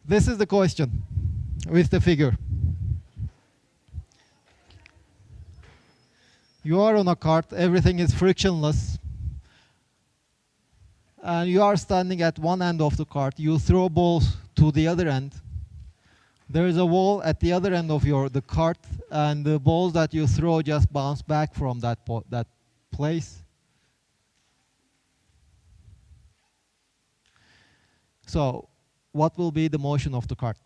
This is the question with the figure. You are on a cart, everything is frictionless, and you are standing at one end of the cart. You throw balls to the other end. There is a wall at the other end of the cart, and the balls that you throw just bounce back from that place. So, what will be the motion of the cart?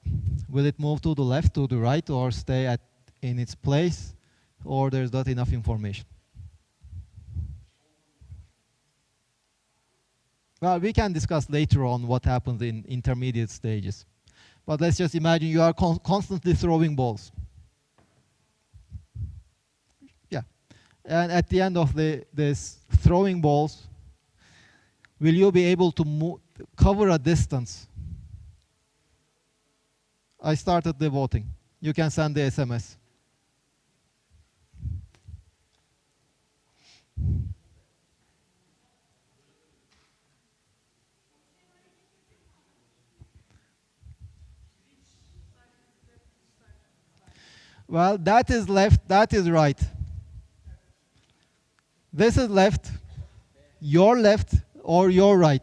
Will it move to the left, to the right, or stay in its place, or there's not enough information? Well, we can discuss later on what happens in intermediate stages. But let's just imagine you are constantly throwing balls. Yeah. And at the end of this throwing balls, will you be able to cover a distance? I started the voting. You can send the SMS. Well, that is left, that is right. This is left, or your right.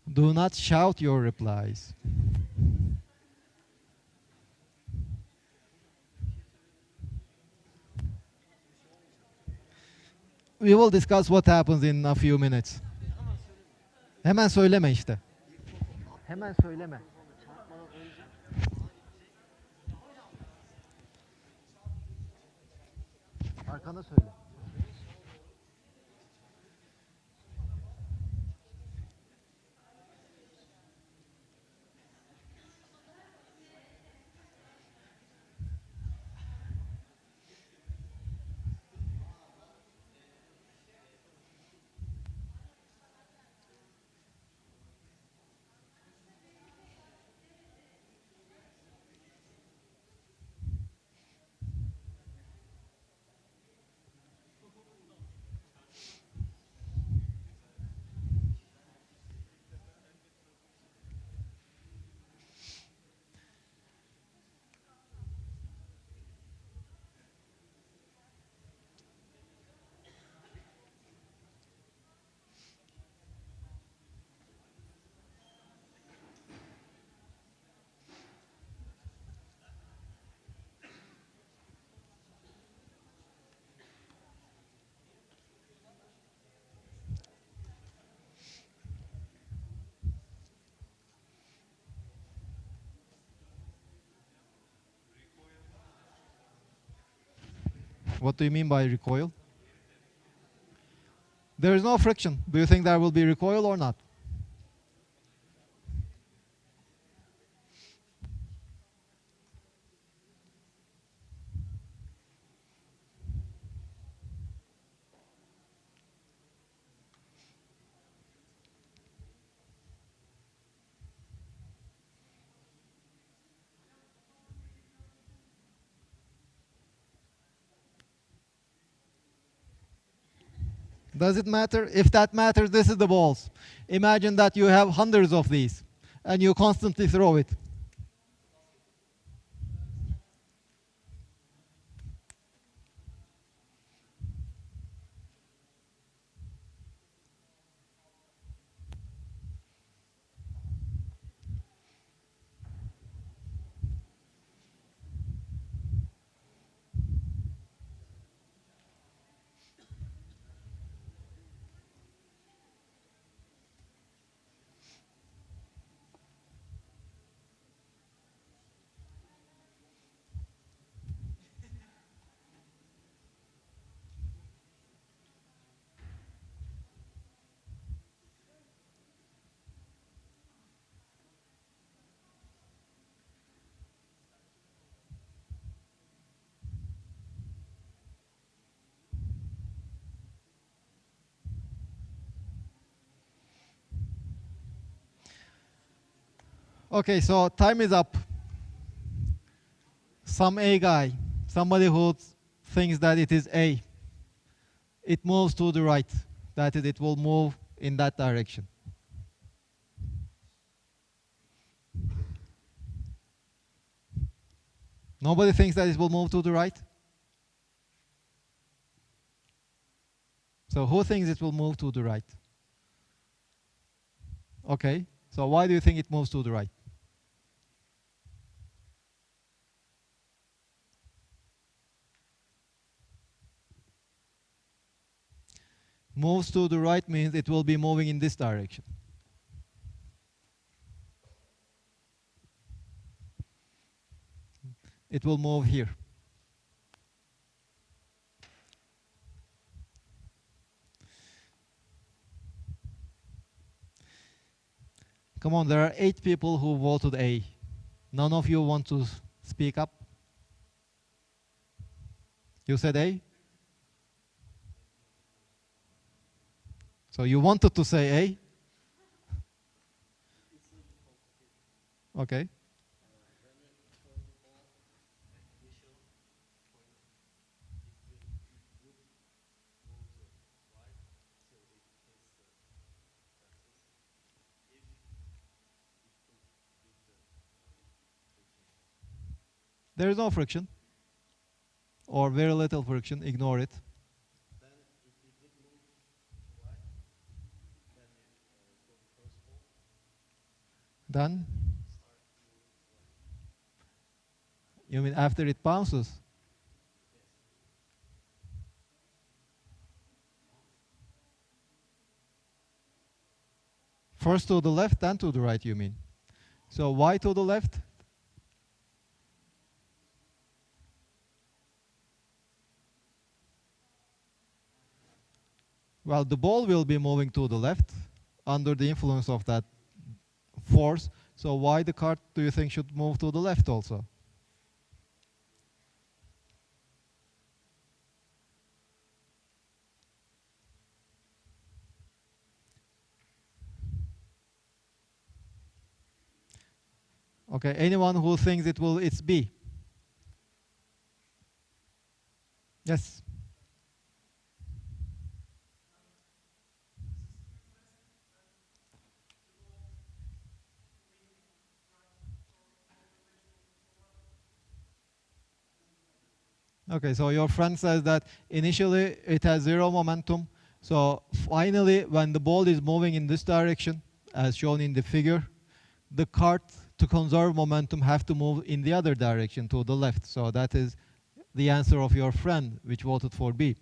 Do not shout your replies. We will discuss what happens in a few minutes. Hemen söyleme işte. Hemen söyleme. Arkana söyle. What do you mean by recoil? There is no friction. Do you think there will be recoil or not? Does it matter? If that matters, this is the balls. Imagine that you have hundreds of these, and you constantly throw it. Okay, so time is up. Some A guy, somebody who thinks that it is A, it moves to the right. That is, it will move in that direction. Nobody thinks that it will move to the right? So who thinks it will move to the right? Okay, so why do you think it moves to the right? Moves to the right means it will be moving in this direction. It will move here. Come on, there are 8 people who voted A. None of you want to speak up? You said A? So you wanted to say A? Okay. There is no friction, or very little friction, ignore it. Then? You mean after it bounces? First to the left, then to the right, you mean? So why to the left? Well, the ball will be moving to the left under the influence of that force. So why the cart do you think should move to the left also? Okay, anyone who thinks it's B? Yes. Okay, so your friend says that initially it has 0 momentum. So finally, when the ball is moving in this direction, as shown in the figure, the cart, to conserve momentum, have to move in the other direction, to the left. So that is the answer of your friend, which voted for B.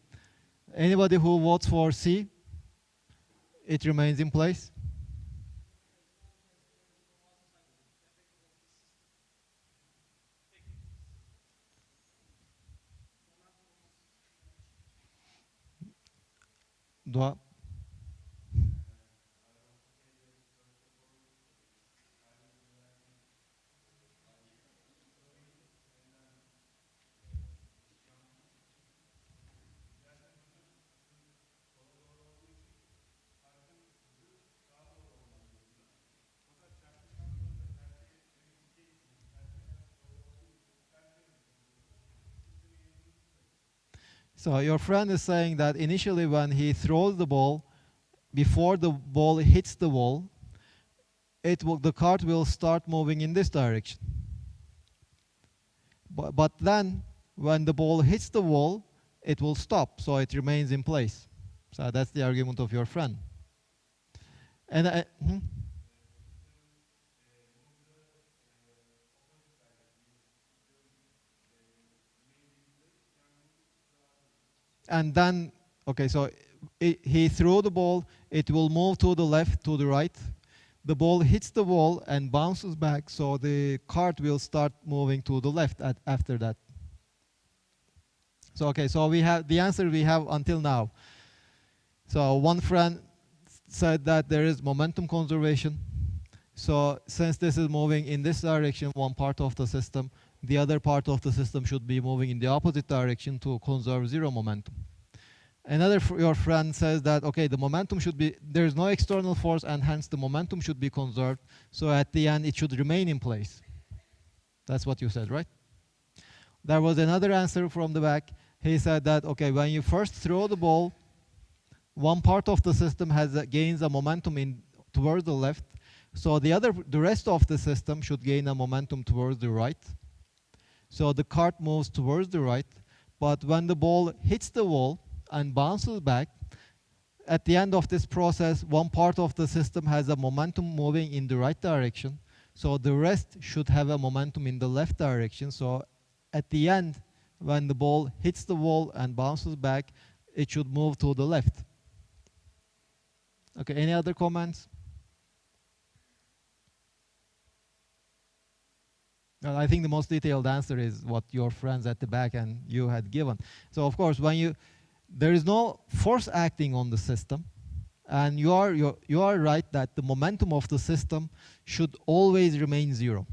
Anybody who votes for C, it remains in place. Doğa. So your friend is saying that initially when he throws the ball, before the ball hits the wall, the cart will start moving in this direction. But then, when the ball hits the wall, it will stop, so it remains in place. So that's the argument of your friend. And and then, okay, so he threw the ball, it will move to the left, to the right. The ball hits the wall and bounces back, so the cart will start moving to the left after that. So okay, so we have the answer we have until now. So one friend said that there is momentum conservation. So since this is moving in this direction, one part of the system, the other part of the system should be moving in the opposite direction to conserve 0 momentum. Another your friend says that, okay, the momentum should be, there's no external force and hence the momentum should be conserved. So at the end, it should remain in place. That's what you said, right? There was another answer from the back. He said that, okay, when you first throw the ball, one part of the system gains a momentum towards the left. So the rest of the system should gain a momentum towards the right. So the cart moves towards the right. But when the ball hits the wall and bounces back, at the end of this process, one part of the system has a momentum moving in the right direction. So the rest should have a momentum in the left direction. So at the end, when the ball hits the wall and bounces back, it should move to the left. Okay, any other comments? Well, I think the most detailed answer is what your friends at the back and you had given. So of course, there is no force acting on the system, and you are right that the momentum of the system should always remain zero.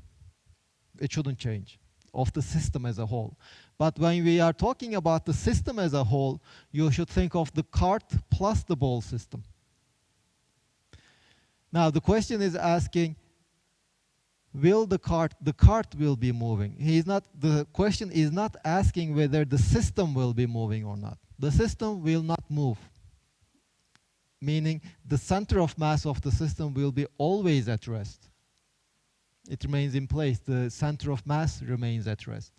It shouldn't change, of the system as a whole. But when we are talking about the system as a whole, you should think of the cart plus the ball system. Now the question is asking, will the cart will be moving? The question is not asking whether the system will be moving or not. The system will not move, meaning the center of mass of the system will be always at rest. It remains in place. The center of mass remains at rest.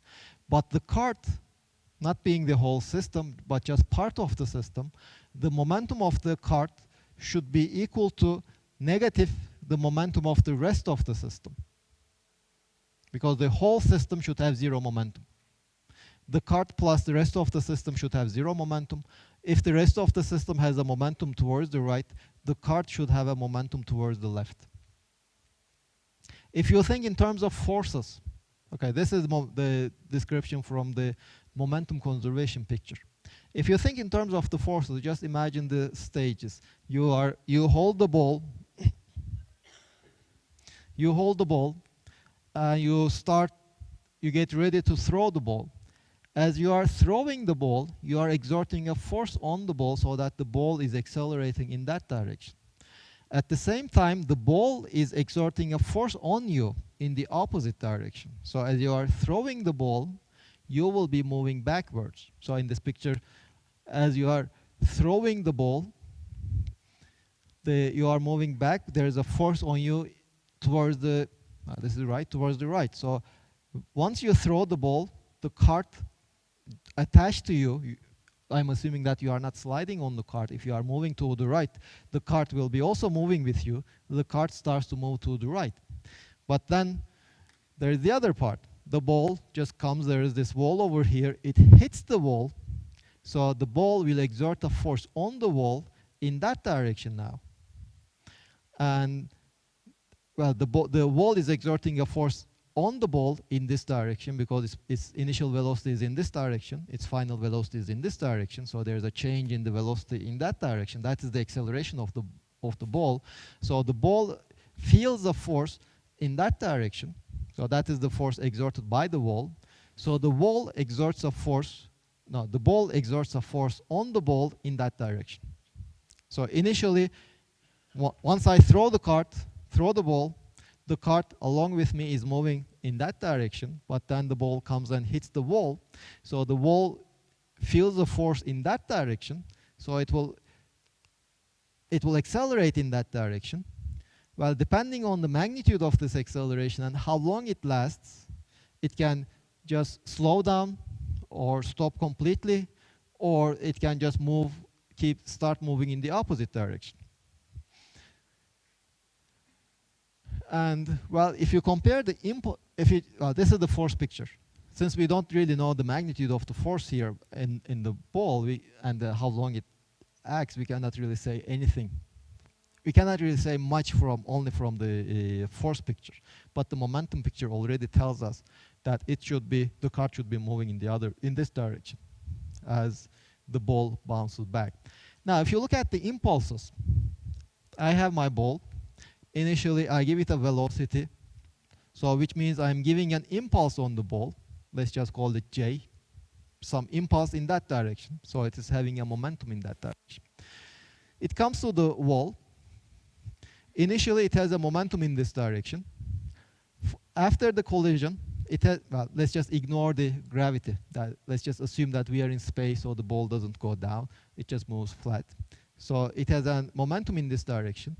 But the cart, not being the whole system, but just part of the system, the momentum of the cart should be equal to negative the momentum of the rest of the system. Because the whole system should have zero momentum. The cart plus the rest of the system should have zero momentum. If the rest of the system has a momentum towards the right, the cart should have a momentum towards the left. If you think in terms of forces, okay, this is the description from the momentum conservation picture. If you think in terms of the forces, just imagine the stages. You hold the ball, you get ready to throw the ball. As you are throwing the ball, you are exerting a force on the ball so that the ball is accelerating in that direction. At the same time, the ball is exerting a force on you in the opposite direction. So as you are throwing the ball, you will be moving backwards. So in this picture, as you are throwing the ball, you are moving back. There is a force on you towards the towards the right. So once you throw the ball, the cart attached to you, I'm assuming that you are not sliding on the cart. If you are moving to the right, the cart will be also moving with you. The cart starts to move to the right. But then there is the other part. The ball just comes, there is this wall over here. It hits the wall. So the ball will exert a force on the wall in that direction now. And well, the wall is exerting a force on the ball in this direction because its initial velocity is in this direction, its final velocity is in this direction, so there's a change in the velocity in that direction. That is the acceleration of the ball. So the ball feels a force in that direction, so that is the force exerted by the wall. So the ball exerts a force on the ball in that direction. So initially, once I throw the ball, the cart along with me is moving in that direction, but then the ball comes and hits the wall. So the wall feels a force in that direction, so it will accelerate in that direction. Well, depending on the magnitude of this acceleration and how long it lasts, it can just slow down or stop completely, or it can just start moving in the opposite direction. And well, if you compare the input, this is the force picture. Since we don't really know the magnitude of the force here in the ball and how long it acts, we cannot really say anything. We cannot really say much only from the force picture. But the momentum picture already tells us that the cart should be moving in this direction as the ball bounces back. Now, if you look at the impulses, I have my ball. Initially, I give it a velocity, so which means I'm giving an impulse on the ball. Let's just call it J. some impulse in that direction. So it is having a momentum in that direction. It comes to the wall. Initially, it has a momentum in this direction. After the collision, it has, well, let's just ignore the gravity. Let's just assume that we are in space, so the ball doesn't go down. It just moves flat. So it has a momentum in this direction.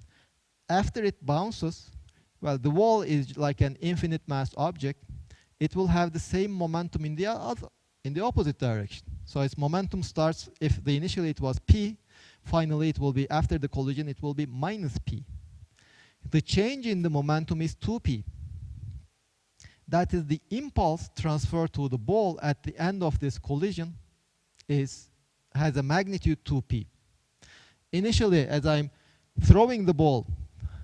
After it bounces, well, the wall is like an infinite mass object. It will have the same momentum in the opposite direction. So its momentum starts, if initially it was p, finally it will be, after the collision, it will be minus p. The change in the momentum is 2p. That is, the impulse transferred to the ball at the end of this collision has a magnitude 2p. Initially, as I'm throwing the ball,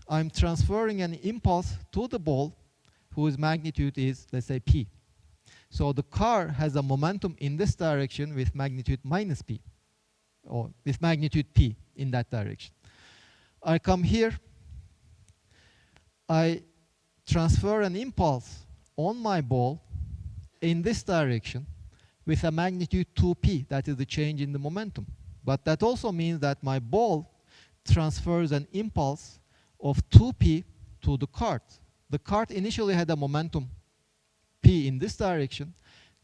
I'm transferring an impulse to the ball whose magnitude is, let's say, p. So the car has a momentum in this direction with magnitude minus p, or with magnitude p in that direction. I come here, I transfer an impulse on my ball in this direction with a magnitude 2p, that is the change in the momentum. But that also means that my ball transfers an impulse of 2p to the cart. The cart initially had a momentum p in this direction.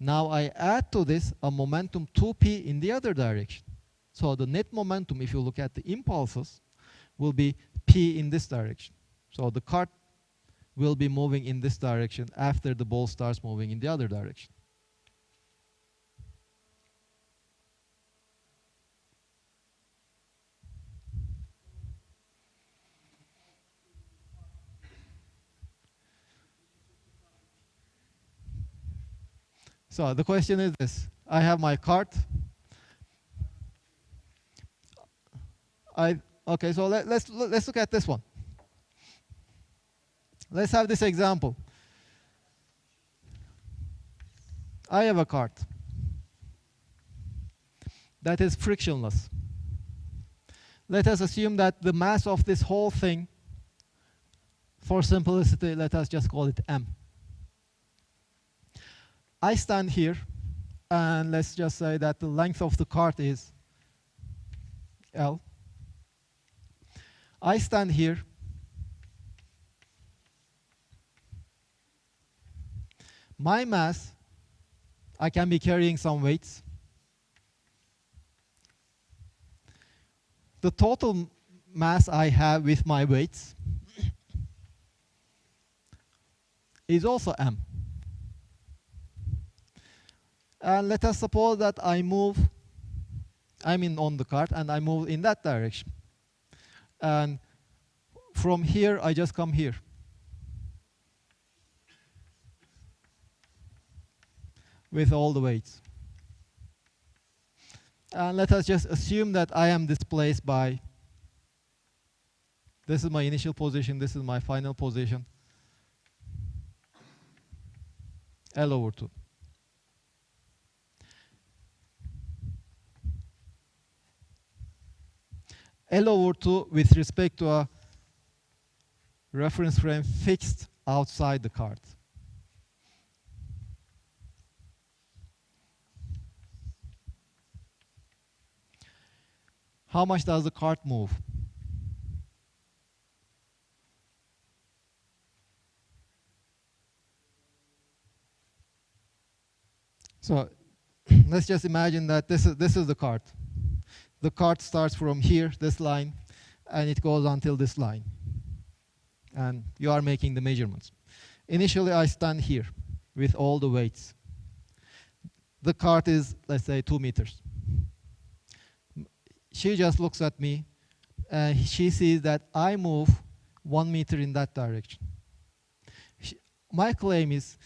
Now I add to this a momentum 2p in the other direction. So the net momentum, if you look at the impulses, will be p in this direction. So the cart will be moving in this direction after the ball starts moving in the other direction. So the question is this. I have my cart. Okay, so let's look at this one. Let's have this example. I have a cart that is frictionless. Let us assume that the mass of this whole thing, for simplicity, let us just call it m. I stand here, and let's just say that the length of the cart is L. I stand here. My mass, I can be carrying some weights. The total mass I have with my weights is also m. And let us suppose that I'm on the cart and I move in that direction. And from here, I just come here. With all the weights. And let us just assume that I am displaced by, this is my initial position, this is my final position, L over 2. L over 2 with respect to a reference frame fixed outside the cart. How much does the cart move? So let's just imagine that this is the cart. The cart starts from here, this line, and it goes until this line. And you are making the measurements. Initially, I stand here with all the weights. The cart is, let's say, 2 meters. She just looks at me, and she sees that I move 1 meter in that direction. My claim is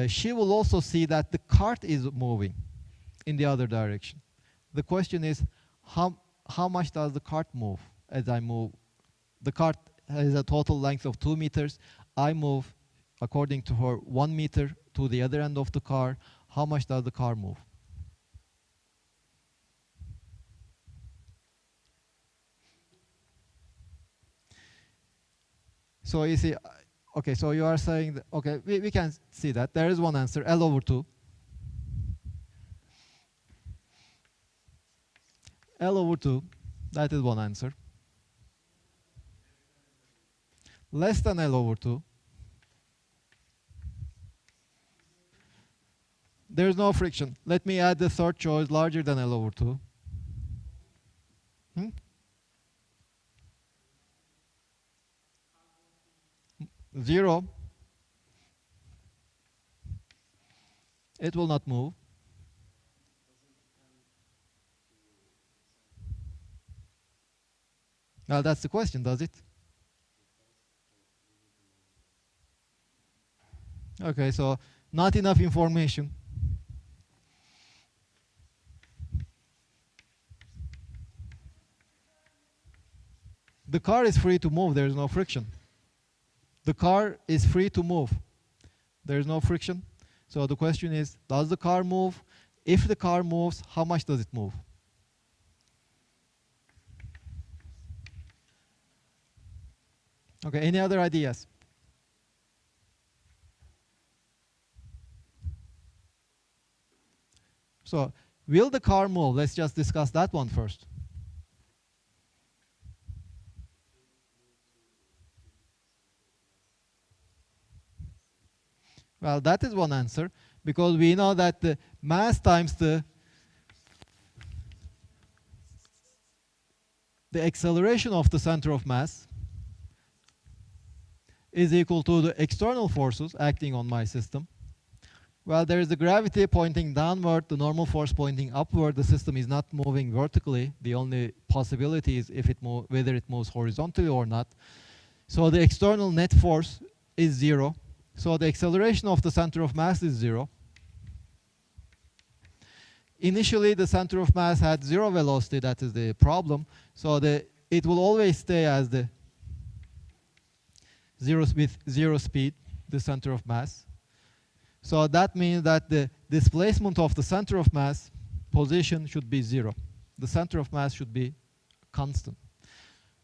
she will also see that the cart is moving in the other direction. The question is, how much does the cart move as I move? The cart has a total length of 2 meters. I move, according to her, 1 meter to the other end of the car. How much does the car move? So you see, okay, so you are saying that, okay, we can see that. There is one answer, L over 2. L over 2, that is one answer. Less than L over 2. There is no friction. Let me add the third choice, larger than L over 2. 0. It will not move. Well, that's the question, does it? Okay, so not enough information. The car is free to move, there is no friction. The car is free to move. There is no friction. So the question is, does the car move? If the car moves, how much does it move? Okay, any other ideas? So, will the car move? Let's just discuss that one first. Well, that is one answer, because we know that the mass times the acceleration of the center of mass is equal to the external forces acting on my system. Well, there is the gravity pointing downward, the normal force pointing upward. The system is not moving vertically. The only possibility is if whether it moves horizontally or not. So the external net force is 0. So the acceleration of the center of mass is 0. Initially, the center of mass had 0 velocity. That is the problem. So it will always stay as the 0 with 0 speed, the center of mass. So that means that the displacement of the center of mass position should be 0. The center of mass should be constant.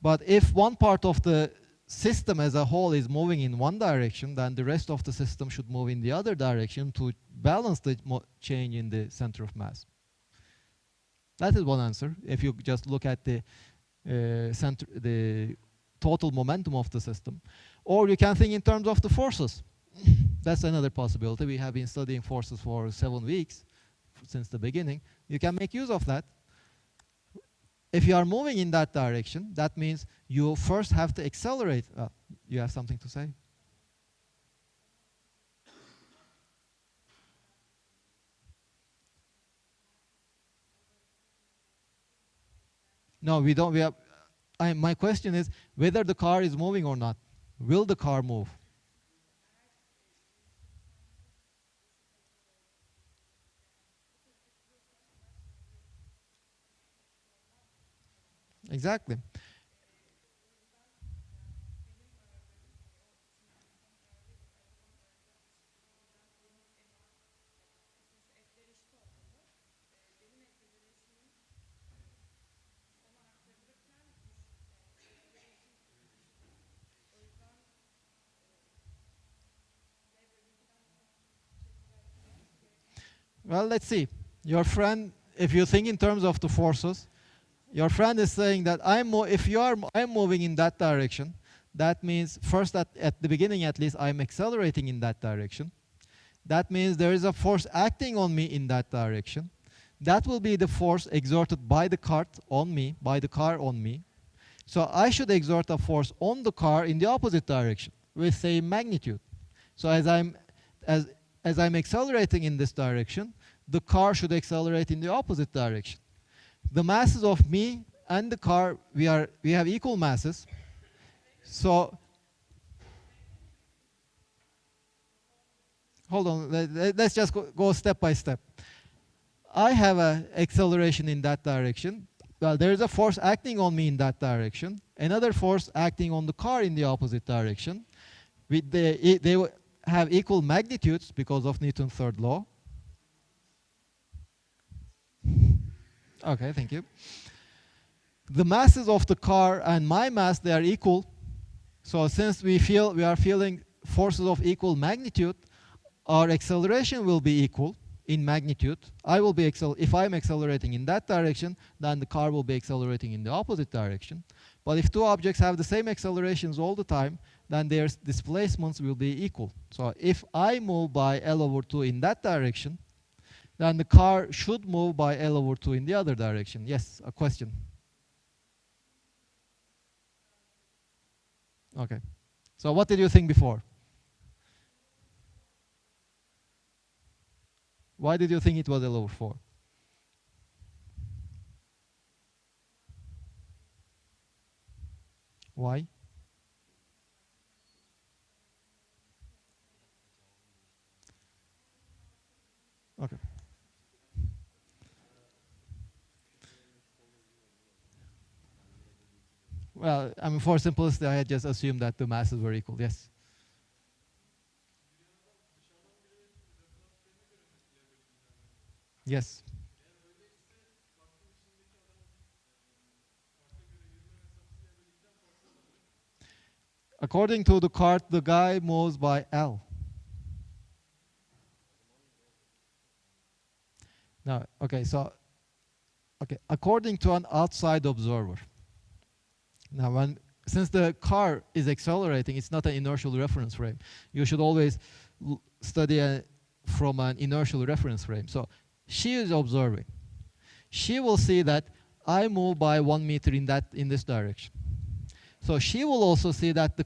But if one part of the system as a whole is moving in one direction, then the rest of the system should move in the other direction to balance the change in the center of mass. That is one answer. If you just look at the total momentum of the system. Or you can think in terms of the forces. That's another possibility. We have been studying forces for 7 weeks since the beginning. You can make use of that. If you are moving in that direction, that means you first have to accelerate. You have something to say? No, we don't. My question is whether the car is moving or not. Will the car move? Exactly. Well, let's see. Your friend, if you think in terms of the forces, your friend is saying that I'm moving in that direction. That means first at the beginning at least I'm accelerating in that direction. That means there is a force acting on me in that direction. That will be the force exerted by the car on me. So I should exert a force on the car in the opposite direction with same magnitude. So as I'm accelerating in this direction, the car should accelerate in the opposite direction. The masses of me and the car, we have equal masses. So hold on, let's just go step by step. I have an acceleration in that direction. Well, there is a force acting on me in that direction. Another force acting on the car in the opposite direction. They have equal magnitudes because of Newton's third law. Okay, thank you. The masses of the car and my mass, they are equal. So since we are feeling forces of equal magnitude, our acceleration will be equal. in magnitude. I will be if I'm accelerating in that direction, then the car will be accelerating in the opposite direction. But if two objects have the same accelerations all the time, then their displacements will be equal. So if I move by L/2 in that direction, then the car should move by L/2 in the other direction. Yes, a question. Okay. So what did you think before? Why did you think it was L/4? Why? Okay. Well, I mean, for simplicity, I had just assumed that the masses were equal. Yes. Yes. According to the cart, the guy moves by L. Now, okay, so, okay, according to an outside observer. Now, since the car is accelerating, it's not an inertial reference frame. You should always study from an inertial reference frame. So she is observing. She will see that I move by 1 meter in this direction. So she will also see that the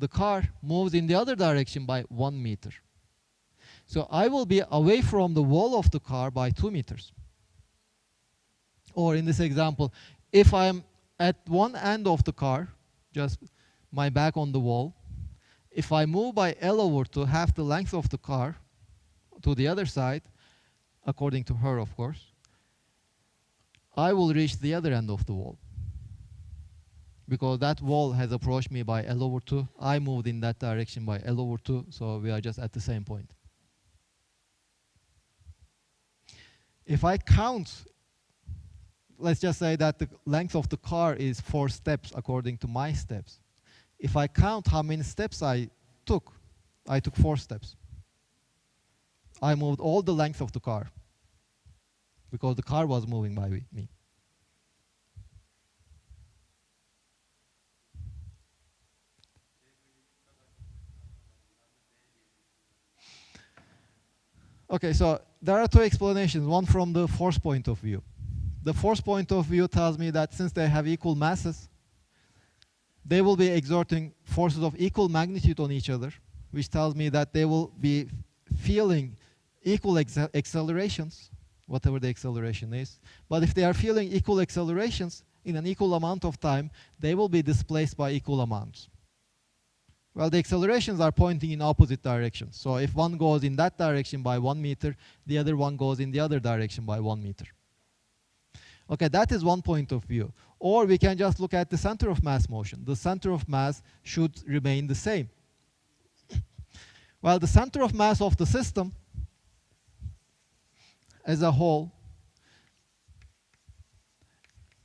car moves in the other direction by 1 meter. So I will be away from the wall of the car by 2 meters. Or in this example, if I'm at one end of the car, just my back on the wall, if I move by L/2, half the length of the car, to the other side, according to her, of course, I will reach the other end of the wall. Because that wall has approached me by L/2, I moved in that direction by L/2, so we are just at the same point. If I count, let's just say that the length of the car is 4 steps according to my steps. If I count how many steps I took 4 steps. I moved all the length of the car because the car was moving by me. Okay, so there are 2 explanations, one from the force point of view. The force point of view tells me that since they have equal masses, they will be exerting forces of equal magnitude on each other, which tells me that they will be feeling equal accelerations, whatever the acceleration is. But if they are feeling equal accelerations in an equal amount of time, they will be displaced by equal amounts. Well, the accelerations are pointing in opposite directions. So if one goes in that direction by 1 meter, the other one goes in the other direction by 1 meter. Okay, that is one point of view. Or we can just look at the center of mass motion. The center of mass should remain the same. Well, the center of mass of the system as a whole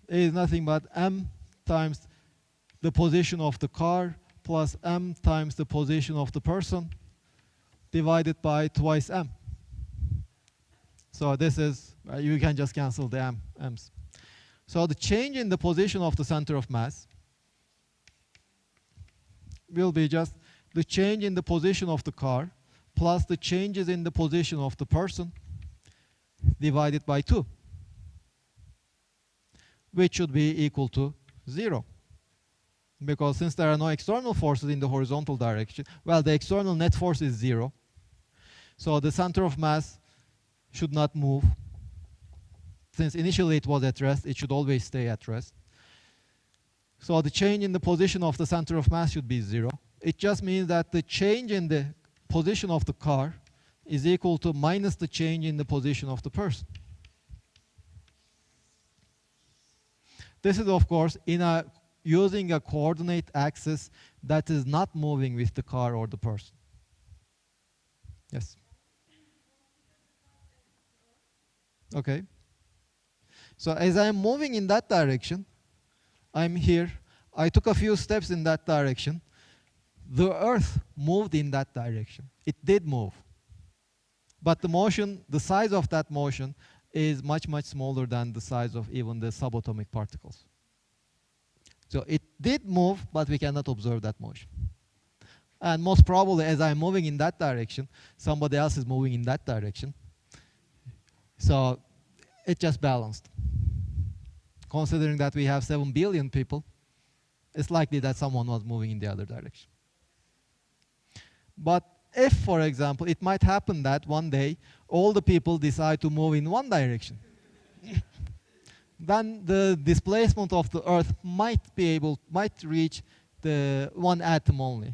is nothing but m times the position of the car plus m times the position of the person divided by twice m. So this is, you can just cancel the m's. So the change in the position of the center of mass will be just the change in the position of the car plus the changes in the position of the person divided by 2, which should be equal to 0. Because since there are no external forces in the horizontal direction, well, the external net force is 0. So the center of mass should not move. Since initially it was at rest, it should always stay at rest. So the change in the position of the center of mass should be 0. It just means that the change in the position of the car is equal to minus the change in the position of the person. This is, of course, using a coordinate axis that is not moving with the car or the person. Yes? Okay. So as I'm moving in that direction, I'm here. I took a few steps in that direction. The Earth moved in that direction. It did move. But the motion, the size of that motion is much, much smaller than the size of even the subatomic particles. So it did move, but we cannot observe that motion. And most probably, as I'm moving in that direction, somebody else is moving in that direction. So it just balanced. Considering that we have 7 billion people, it's likely that someone was moving in the other direction. But if, for example, it might happen that one day all the people decide to move in one direction, then the displacement of the Earth might reach the one atom only.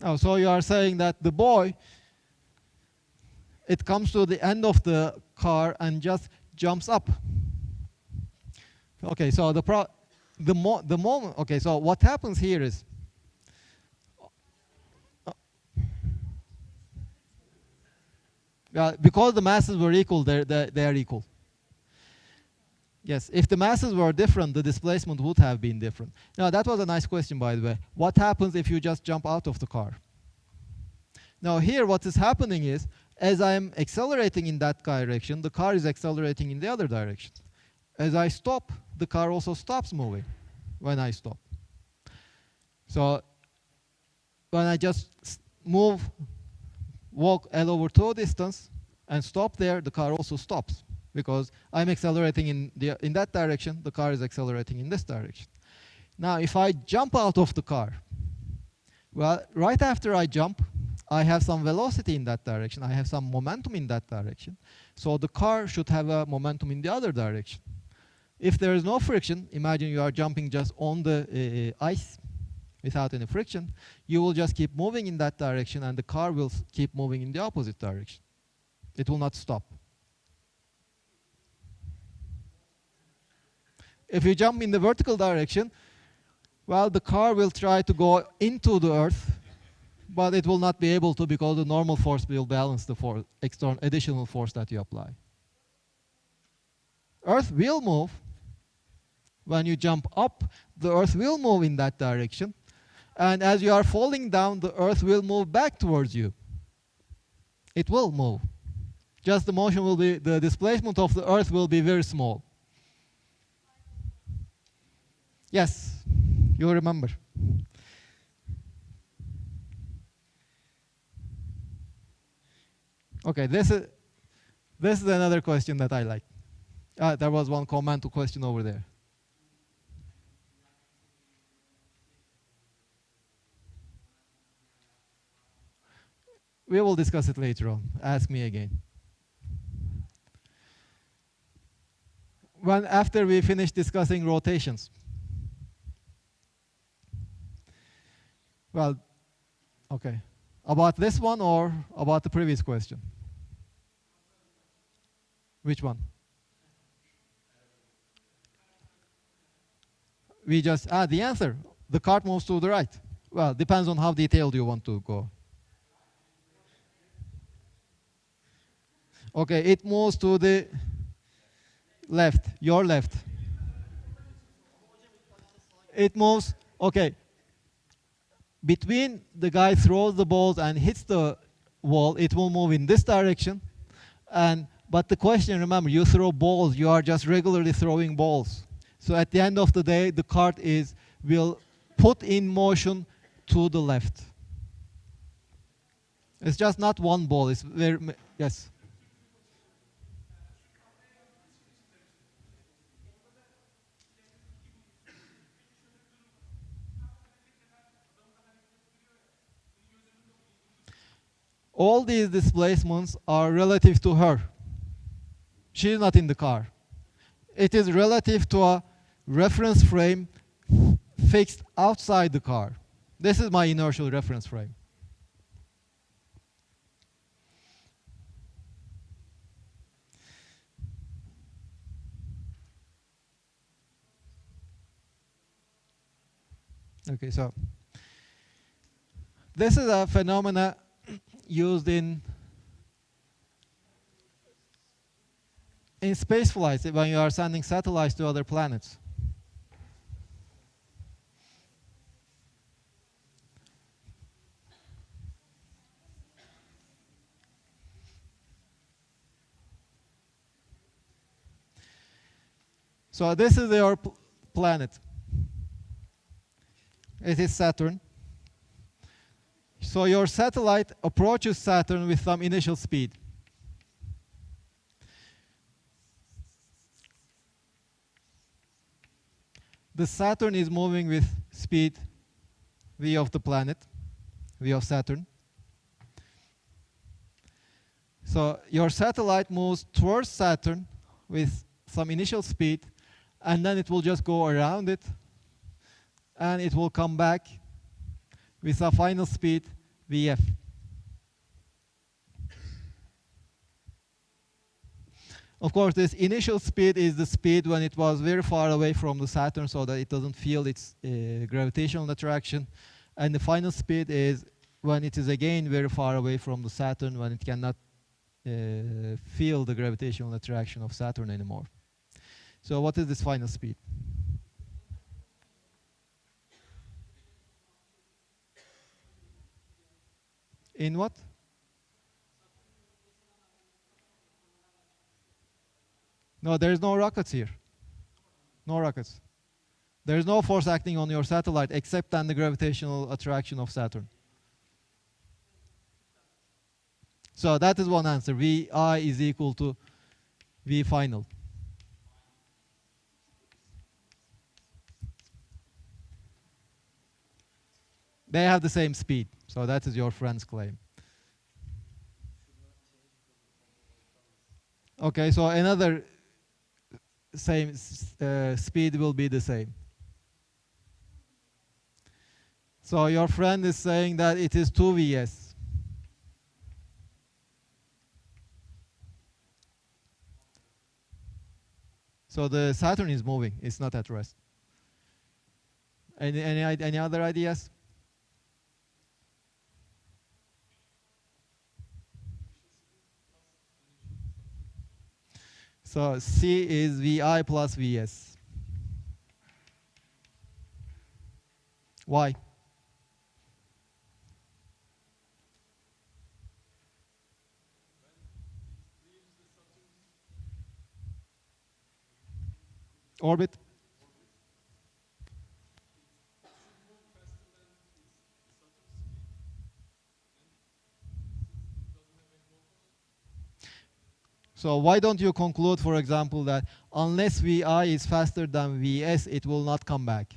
Oh, so you are saying that the boy, it comes to the end of the car and just jumps up. Okay, so the moment. Okay, so what happens here is, because the masses were equal, they are equal. Yes, if the masses were different, the displacement would have been different. Now, that was a nice question, by the way. What happens if you just jump out of the car? Now, here what is happening is, as I'm accelerating in that direction, the car is accelerating in the other direction. As I stop, the car also stops moving when I stop. So when I just walk L over 2 distance and stop there, the car also stops, because I'm accelerating in that direction, the car is accelerating in this direction. Now, if I jump out of the car, well, right after I jump, I have some velocity in that direction. I have some momentum in that direction. So the car should have a momentum in the other direction. If there is no friction, imagine you are jumping just on the ice without any friction, you will just keep moving in that direction, and the car will keep moving in the opposite direction. It will not stop. If you jump in the vertical direction, well, the car will try to go into the Earth, but it will not be able to, because the normal force will balance the external additional force that you apply. Earth will move. When you jump up, the Earth will move in that direction. And as you are falling down, the Earth will move back towards you. It will move. Just the motion will be, the displacement of the Earth will be very small. Yes, you remember. Okay, this is another question that I like. There was one comment to question over there. We will discuss it later on. Ask me again. After we finish discussing rotations. Well, okay. About this one or about the previous question? Which one? The answer. The cart moves to the right. Well, depends on how detailed you want to go. Okay, it moves to the left, your left. It moves, okay. Between the guy throws the balls and hits the wall, it will move in this direction. But the question, remember, you throw balls, you are just regularly throwing balls. So at the end of the day, the cart will put in motion to the left. It's just not one ball, it's yes. All these displacements are relative to her. She's not in the car. It is relative to a reference frame fixed outside the car. This is my inertial reference frame. Okay, so this is a phenomena used in space flights when you are sending satellites to other planets. So this is your planet. It is Saturn. So your satellite approaches Saturn with some initial speed. The Saturn is moving with speed v of the planet, v of Saturn. So your satellite moves towards Saturn with some initial speed, and then it will just go around it, and it will come back with a final speed vf. Of course, this initial speed is the speed when it was very far away from the Saturn so that it doesn't feel its gravitational attraction. And the final speed is when it is again very far away from the Saturn, when it cannot feel the gravitational attraction of Saturn anymore. So what is this final speed? In what? No, there is no rockets here. No rockets. There is no force acting on your satellite except on the gravitational attraction of Saturn. So that is one answer. Vi is equal to V final. They have the same speed. So that is your friend's claim. Okay, so another same speed will be the same. So your friend is saying that it is 2 Vs. So the Saturn is moving, it's not at rest. Any other ideas? So C is Vi plus Vs. Why? Orbit? So why don't you conclude, for example, that unless Vi is faster than Vs, it will not come back?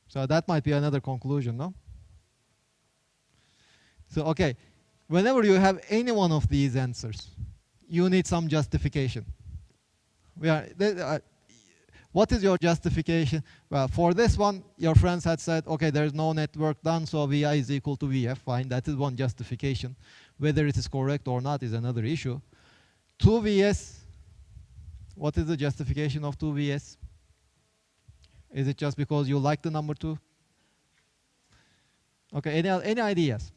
So that might be another conclusion, no? So, okay, whenever you have any one of these answers, you need some justification. What is your justification? Well, for this one, your friends had said, okay, there's no network done, so Vi is equal to Vf. Fine, that is one justification. Whether it is correct or not is another issue. 2 Vs, what is the justification of 2 Vs? Is it just because you like the number 2? Okay, any ideas?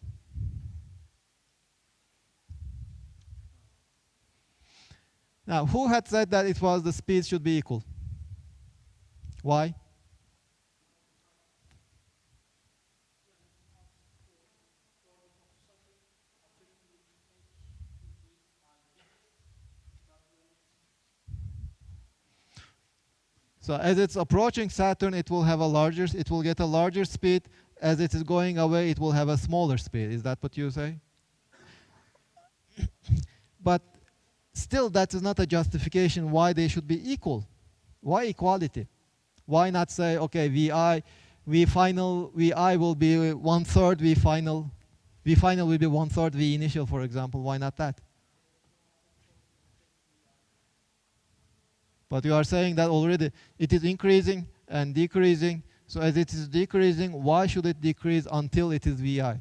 Now, who had said that it was the speed should be equal? Why? So as it's approaching Saturn, it will get a larger speed. As it is going away, it will have a smaller speed. Is that what you say? But still, that is not a justification why they should be equal. Why equality? Why not say, okay, V final will be 1/3 V final. V final will be 1/3 V initial, for example. Why not that? But you are saying that already it is increasing and decreasing. So as it is decreasing, why should it decrease until it is Vi?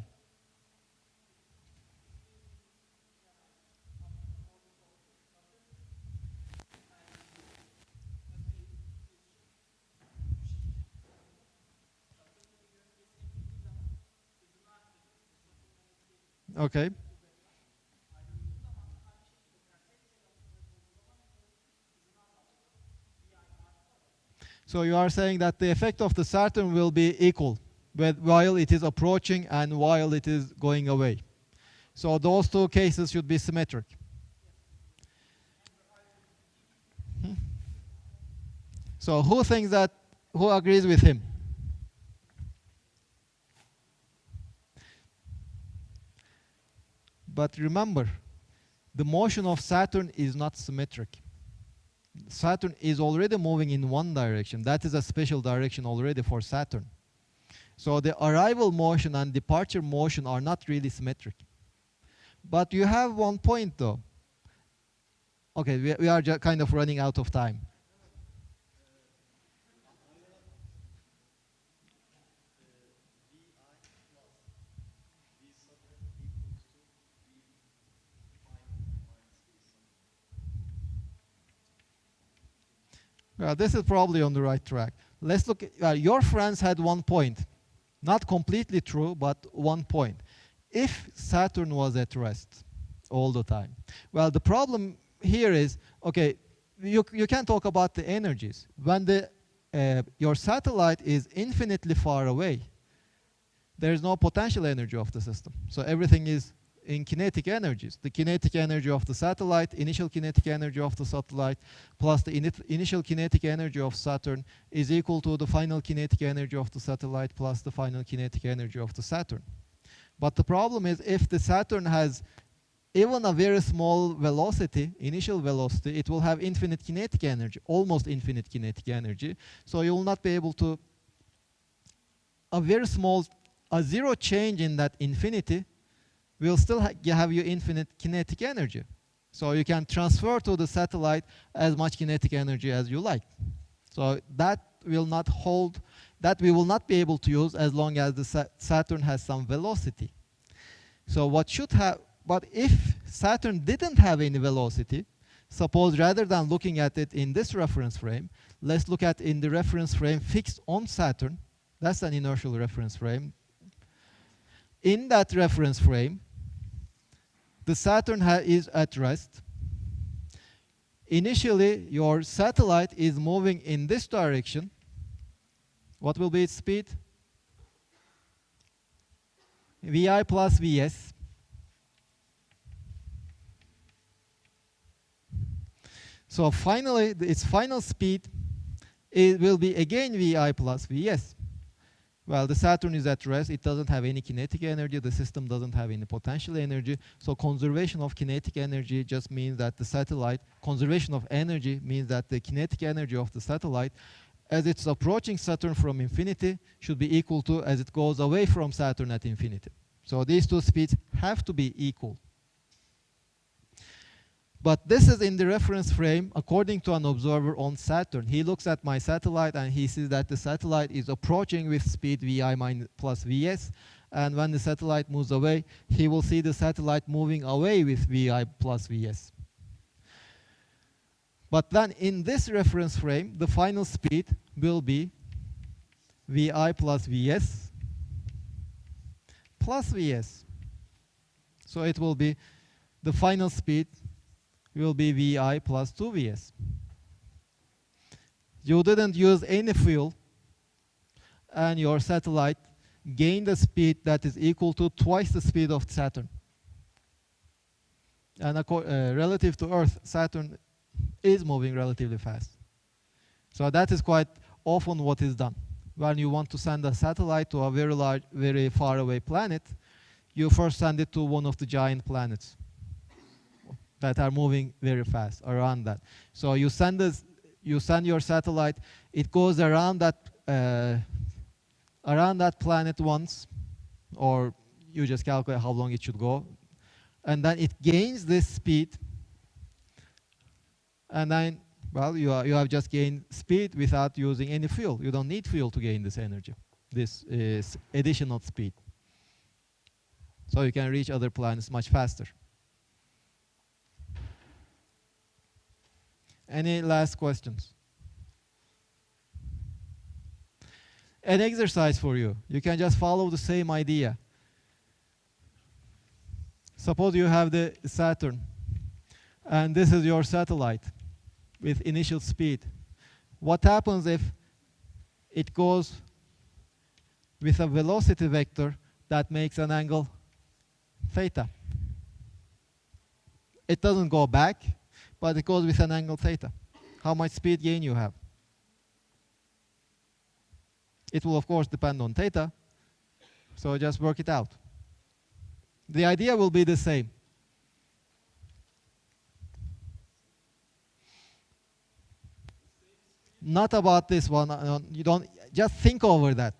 Okay. So you are saying that the effect of the Saturn will be equal while it is approaching and while it is going away. So those two cases should be symmetric. So who thinks that, who agrees with him? But remember, the motion of Saturn is not symmetric. Saturn is already moving in one direction. That is a special direction already for Saturn. So the arrival motion and departure motion are not really symmetric. But you have one point though. Okay, we are just kind of running out of time. Well, this is probably on the right track. Let's look at, your friends had one point. Not completely true, but one point. If Saturn was at rest all the time, well, the problem here is, okay, you can talk about the energies. When your satellite is infinitely far away, there is no potential energy of the system. So everything is in kinetic energies. The kinetic energy of the satellite, initial kinetic energy of the satellite, plus the initial kinetic energy of Saturn is equal to the final kinetic energy of the satellite plus the final kinetic energy of the Saturn. But the problem is, if the Saturn has even a very small velocity, initial velocity, it will have infinite kinetic energy, almost infinite kinetic energy. So you will not be able to, a zero change in that infinity will still have you infinite kinetic energy. So you can transfer to the satellite as much kinetic energy as you like. So that will not hold, that we will not be able to use as long as the Saturn has some velocity. So what should have, but if Saturn didn't have any velocity, suppose rather than looking at it in this reference frame, let's look at in the reference frame fixed on Saturn. That's an inertial reference frame. In that reference frame, the Saturn is at rest. Initially, your satellite is moving in this direction. What will be its speed? Vi plus Vs. So finally, its final speed will be again Vi plus Vs. Well, the Saturn is at rest. It doesn't have any kinetic energy. The system doesn't have any potential energy. So conservation of kinetic energy just means that the satellite, conservation of energy means that the kinetic energy of the satellite, as it's approaching Saturn from infinity, should be equal to as it goes away from Saturn at infinity. So these two speeds have to be equal. But this is in the reference frame according to an observer on Saturn. He looks at my satellite and he sees that the satellite is approaching with speed Vi plus Vs. And when the satellite moves away, he will see the satellite moving away with Vi plus Vs. But then in this reference frame, the final speed will be Vi plus Vs plus Vs. So it will be, the final speed will be Vi plus 2 Vs. You didn't use any fuel, and your satellite gained a speed that is equal to twice the speed of Saturn. And relative to Earth, Saturn is moving relatively fast. So that is quite often what is done. When you want to send a satellite to a very large, very far away planet, you first send it to one of the giant planets that are moving very fast around that. So you send your satellite, it goes around that planet once, or you just calculate how long it should go, and then it gains this speed, and then, well, you have just gained speed without using any fuel. You don't need fuel to gain this energy, this is additional speed. So you can reach other planets much faster. Any last questions? An exercise for you. You can just follow the same idea. Suppose you have the Saturn, and this is your satellite with initial speed. What happens if it goes with a velocity vector that makes an angle theta? It doesn't go back, but it goes with an angle theta. How much speed gain you have? It will, of course, depend on theta, so just work it out. The idea will be the same. Not about this one. You don't just think over that.